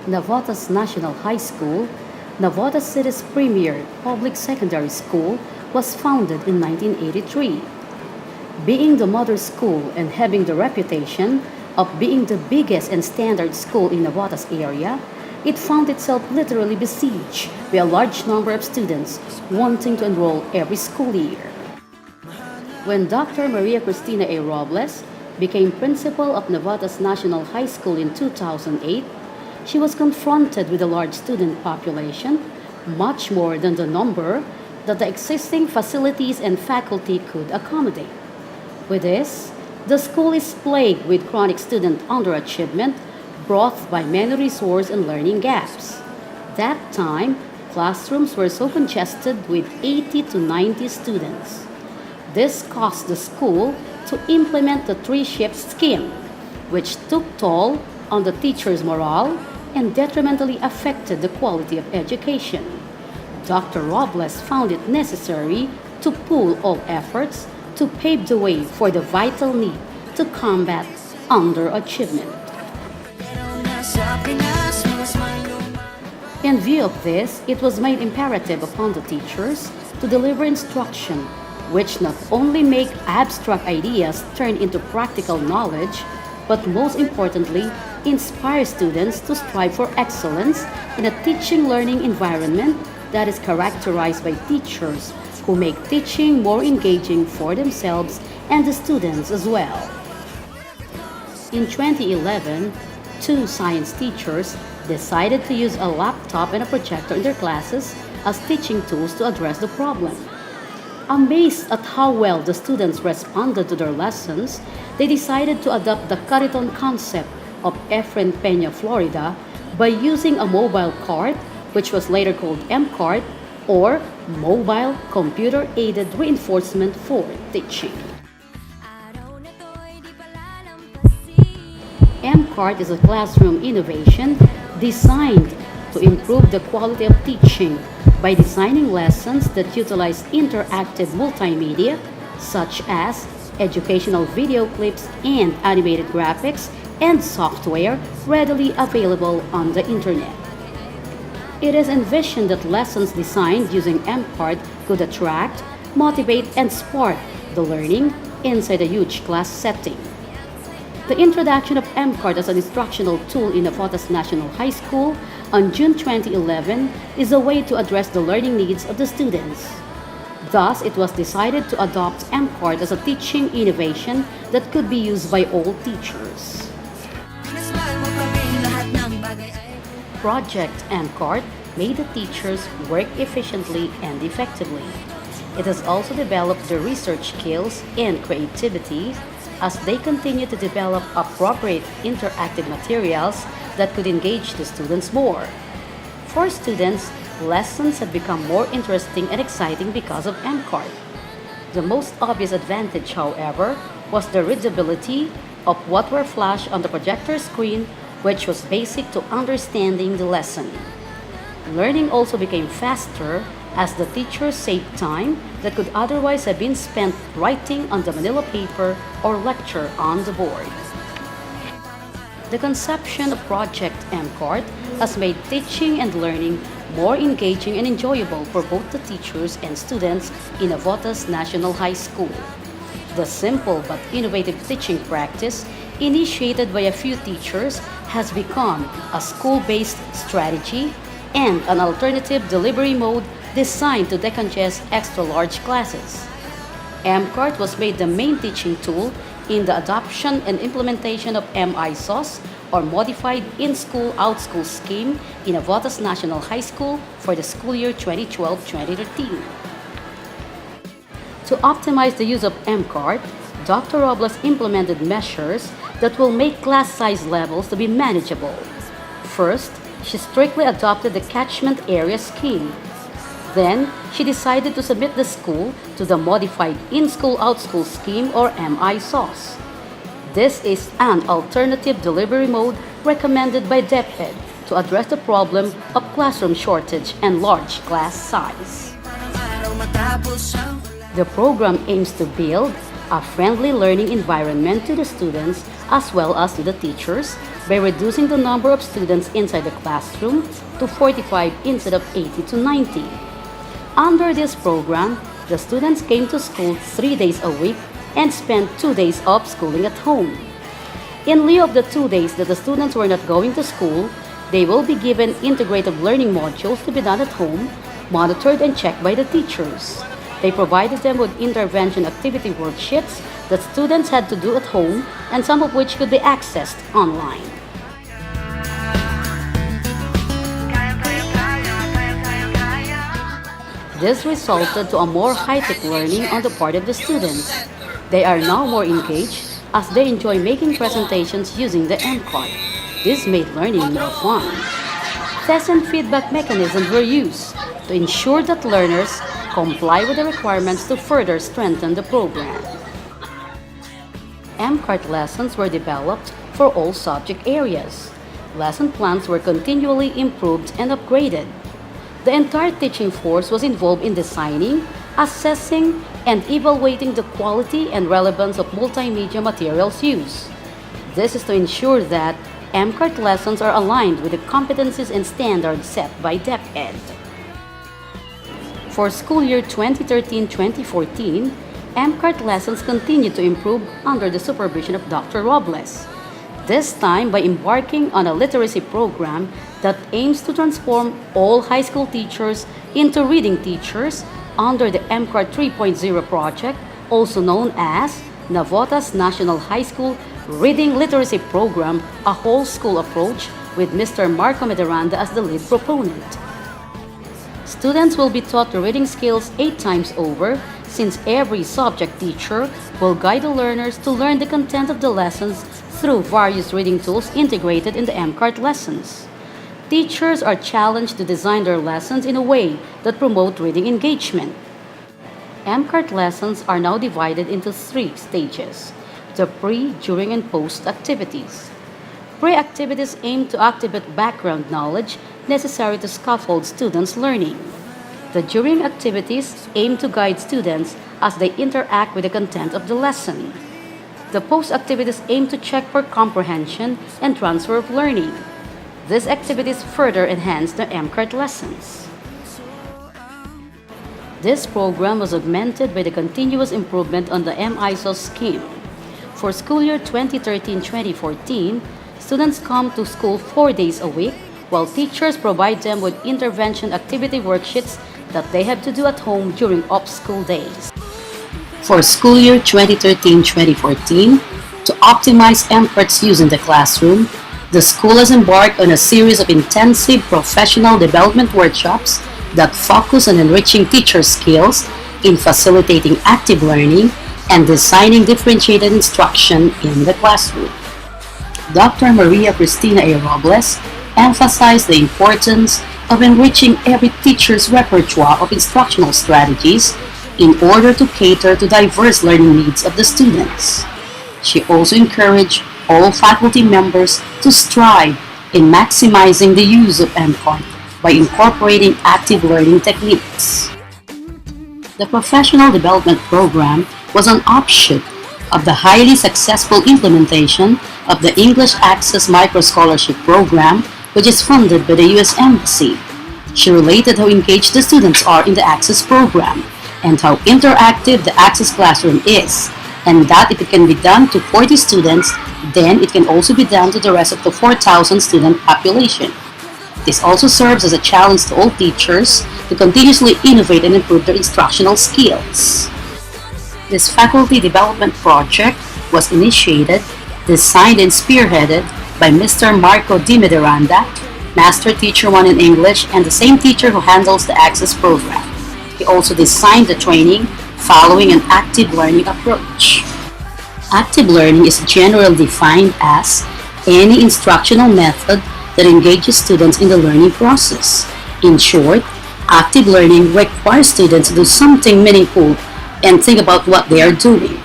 Navotas National High School, Navotas City's premier public secondary school, was founded in 1983. Being the mother school and having the reputation of being the biggest and standard school in Navotas area, it found itself literally besieged by a large number of students wanting to enroll every school year. When Dr. Maria Cristina A. Robles became principal of Navotas National High School in 2008, she was confronted with a large student population, much more than the number that the existing facilities and faculty could accommodate. With this, the school is plagued with chronic student underachievement brought by many resource and learning gaps. That time, classrooms were so congested with 80 to 90 students. This caused the school to implement the three-shift scheme, which took toll on the teachers' morale and detrimentally affected the quality of education. Dr. Robles found it necessary to pool all efforts to pave the way for the vital need to combat underachievement. In view of this, it was made imperative upon the teachers to deliver instruction which not only make abstract ideas turn into practical knowledge, but most importantly, inspire students to strive for excellence in a teaching learning environment that is characterized by teachers who make teaching more engaging for themselves and the students as well. In 2011, two science teachers decided to use a laptop and a projector in their classes as teaching tools to address the problem. Amazed at how well the students responded to their lessons, they decided to adopt the Cariton concept of Efren Peña, Florida, by using a mobile cart, which was later called M-Cart, or Mobile Computer Aided Reinforcement for Teaching. M-Cart is a classroom innovation designed to improve the quality of teaching by designing lessons that utilize interactive multimedia such as educational video clips and animated graphics and software readily available on the internet. It is envisioned that lessons designed using M-Cart could attract, motivate, and spark the learning inside a huge class setting. The introduction of M-Cart as an instructional tool in Navotas National High School on June 2011 is a way to address the learning needs of the students. Thus, it was decided to adopt M-Cart as a teaching innovation that could be used by all teachers. Project M-Cart made the teachers work efficiently and effectively. It has also developed their research skills and creativity as they continue to develop appropriate interactive materials that could engage the students more. For students, lessons have become more interesting and exciting because of M-Cart. The most obvious advantage, however, was the readability of what were flashed on the projector screen, which was basic to understanding the lesson. Learning also became faster as the teachers saved time that could otherwise have been spent writing on the manila paper or lecture on the board. The conception of Project M-Cart has made teaching and learning more engaging and enjoyable for both the teachers and students in Navotas National High School. The simple but innovative teaching practice initiated by a few teachers has become a school-based strategy and an alternative delivery mode designed to decongest extra-large classes. M-Cart was made the main teaching tool in the adoption and implementation of MI-SOS, or Modified In-School Out-School Scheme, in Navotas National High School for the school year 2012-2013. To optimize the use of M-Cart, Dr. Robles implemented measures that will make class size levels to be manageable. First, she strictly adopted the catchment area scheme. Then, she decided to submit the school to the Modified In-School Out-School Scheme, or MI-SOS. This is an alternative delivery mode recommended by DepEd to address the problem of classroom shortage and large class size. The program aims to build a friendly learning environment to the students as well as to the teachers by reducing the number of students inside the classroom to 45 instead of 80 to 90. Under this program, the students came to school 3 days a week and spent 2 days of schooling at home. In lieu of the 2 days that the students were not going to school, they will be given integrative learning modules to be done at home, monitored and checked by the teachers. They provided them with intervention activity worksheets that students had to do at home and some of which could be accessed online. This resulted to a more high-tech learning on the part of the students. They are now more engaged as they enjoy making presentations using the M-card. This made learning more fun. Test and feedback mechanisms were used to ensure that learners comply with the requirements to further strengthen the program. M-card lessons were developed for all subject areas. Lesson plans were continually improved and upgraded. The entire teaching force was involved in designing, assessing, and evaluating the quality and relevance of multimedia materials used. This is to ensure that M-card lessons are aligned with the competencies and standards set by DepEd. For school year 2013-2014, M-card lessons continued to improve under the supervision of Dr. Robles. This time by embarking on a literacy program that aims to transform all high school teachers into reading teachers under the M-card 3.0 project, also known as Navotas National High School Reading Literacy Program, a whole school approach with Mr. Marco Mederanda as the lead proponent. Students will be taught the reading skills 8 times over, since every subject teacher will guide the learners to learn the content of the lessons through various reading tools integrated in the M-card lessons. Teachers are challenged to design their lessons in a way that promote reading engagement. M-card lessons are now divided into 3 stages: the pre, during, and post activities. Pre-activities aim to activate background knowledge necessary to scaffold students' learning. The during activities aim to guide students as they interact with the content of the lesson. The post activities aim to check for comprehension and transfer of learning. These activities further enhance the M-card lessons. This program was augmented by the continuous improvement on the MISO scheme. For school year 2013-2014, students come to school 4 days a week, while teachers provide them with intervention activity worksheets that they have to do at home during off-school days. For school year 2013-2014, to optimize M-cards use in the classroom, the school has embarked on a series of intensive professional development workshops that focus on enriching teacher skills in facilitating active learning and designing differentiated instruction in the classroom. Dr. Maria Cristina A. Robles emphasized the importance of enriching every teacher's repertoire of instructional strategies in order to cater to diverse learning needs of the students. She also encouraged all faculty members to strive in maximizing the use of M-card by incorporating active learning techniques. The professional development program was an offshoot of the highly successful implementation of the English Access Micro-Scholarship Program, which is funded by the U.S. Embassy. She related how engaged the students are in the Access program and how interactive the Access classroom is, and that if it can be done to 40 students, then it can also be done to the rest of the 4,000 student population. This also serves as a challenge to all teachers to continuously innovate and improve their instructional skills. This faculty development project was initiated, designed and spearheaded by Mr. Marco D. Mederanda, Master Teacher 1 in English and the same teacher who handles the Access program. He also designed the training following an active learning approach. Active learning is generally defined as any instructional method that engages students in the learning process. In short, active learning requires students to do something meaningful and think about what they are doing.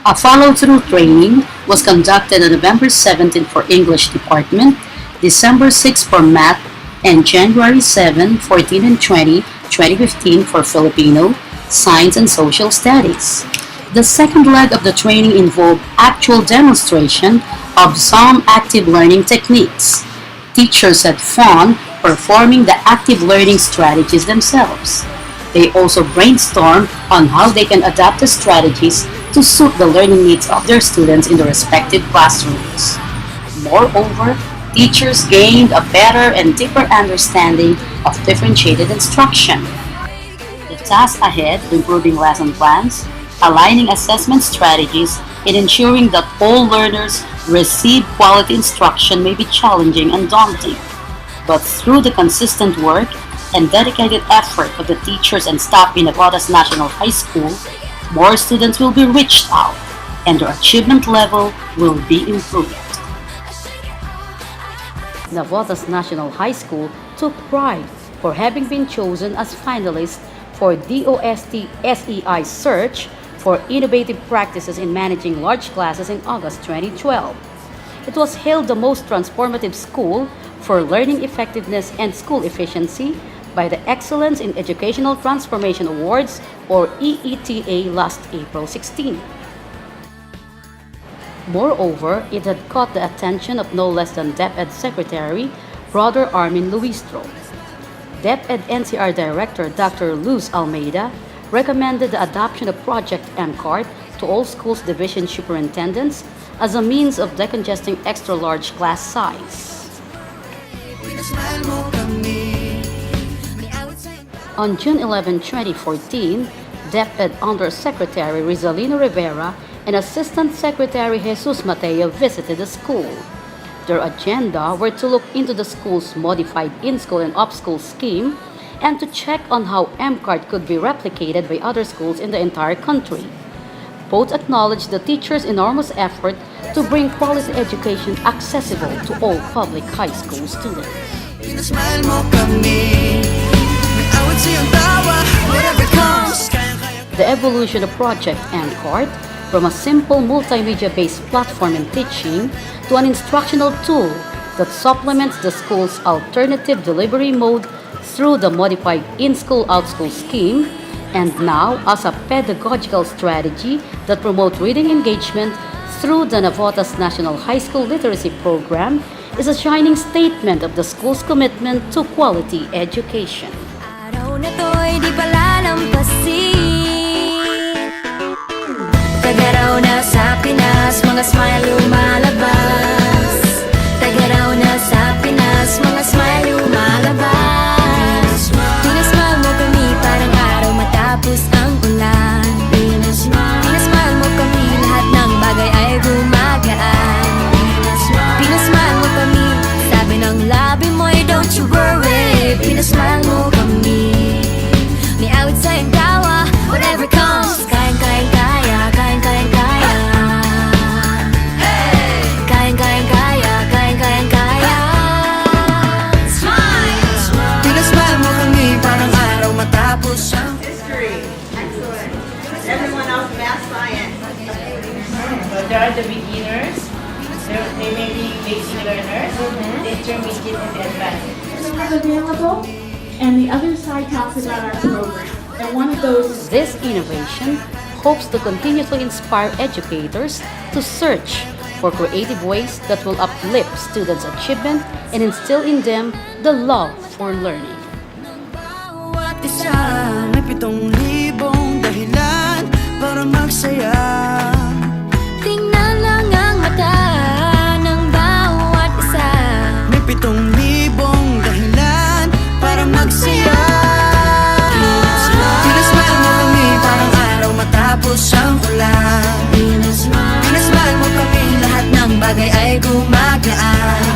A follow-through training was conducted on November 17 for English Department, December 6 for Math, and January 7, 14, and 20, 2015 for Filipino, Science, and Social Studies. The second leg of the training involved actual demonstration of some active learning techniques. Teachers had fun performing the active learning strategies themselves. They also brainstormed on how they can adapt the strategies to suit the learning needs of their students in their respective classrooms. Moreover, teachers gained a better and deeper understanding of differentiated instruction. The task ahead, improving lesson plans, aligning assessment strategies, and ensuring that all learners receive quality instruction may be challenging and daunting. But through the consistent work and dedicated effort of the teachers and staff in Navotas National High School, more students will be reached out and their achievement level will be improved. Navotas National High School took pride for having been chosen as finalists for DOST SEI Search for Innovative Practices in Managing Large Classes in August 2012. It was hailed the most transformative school for learning effectiveness and school efficiency by the Excellence in Educational Transformation Awards or EETA last April 16. Moreover, it had caught the attention of no less than DepEd Secretary Brother Armin Luistro. DepEd NCR Director Dr. Luz Almeida recommended the adoption of Project MCART to all schools division superintendents as a means of decongesting extra-large class size. On June 11, 2014, DepEd Undersecretary Rizalino Rivera and Assistant Secretary Jesus Mateo visited the school. Their agenda were to look into the school's modified in-school and off-school scheme and to check on how MCART could be replicated by other schools in the entire country. Both acknowledged the teachers' enormous effort to bring quality education accessible to all public high school students. The evolution of Project MCART from a simple multimedia-based platform in teaching to an instructional tool that supplements the school's alternative delivery mode through the modified in-school out-school scheme, and now as a pedagogical strategy that promotes reading engagement through the Navotas National High School Literacy Program, is a shining statement of the school's commitment to quality education. Araw na to'y di palalampasin. Tagaraw na sa Pinas, mga smile lumalabas. Tagaraw na sa Pinas, mga smile lumalabas. Pinasmile mo kami parang araw matapos ang ulan. Pinasmile mo kami, lahat ng bagay ay gumagaan. Pinasmile mo kami, sabi ng labi mo'y don't you worry. Pinasmile mo kami, may awit sa iyong tawa, whatever comes. Kayang-kayang kaya, kayang-kayang kaya. Kayang-kayang kaya, kayang-kayang kaya. Smile! Pinasmile mo kami, parang araw matapos ang History. Excellent. Everyone else, math science. So there are the beginners, they may be basic learners, the intermediate and the advanced. Are available, and the other side talks about our program. And one of those is This innovation hopes to continuously inspire educators to search for creative ways that will uplift students' achievement and instill in them the love for learning. bawat isa. May 7,000 dahilan para magsaya. Tingnan lang ang mata ng bawat isa. May 7,000 dahilan para magsaya. Pinasmile mo kami parang araw matapos ang ulan. Pinasmile mo kami, lahat ng bagay ay gumagaan.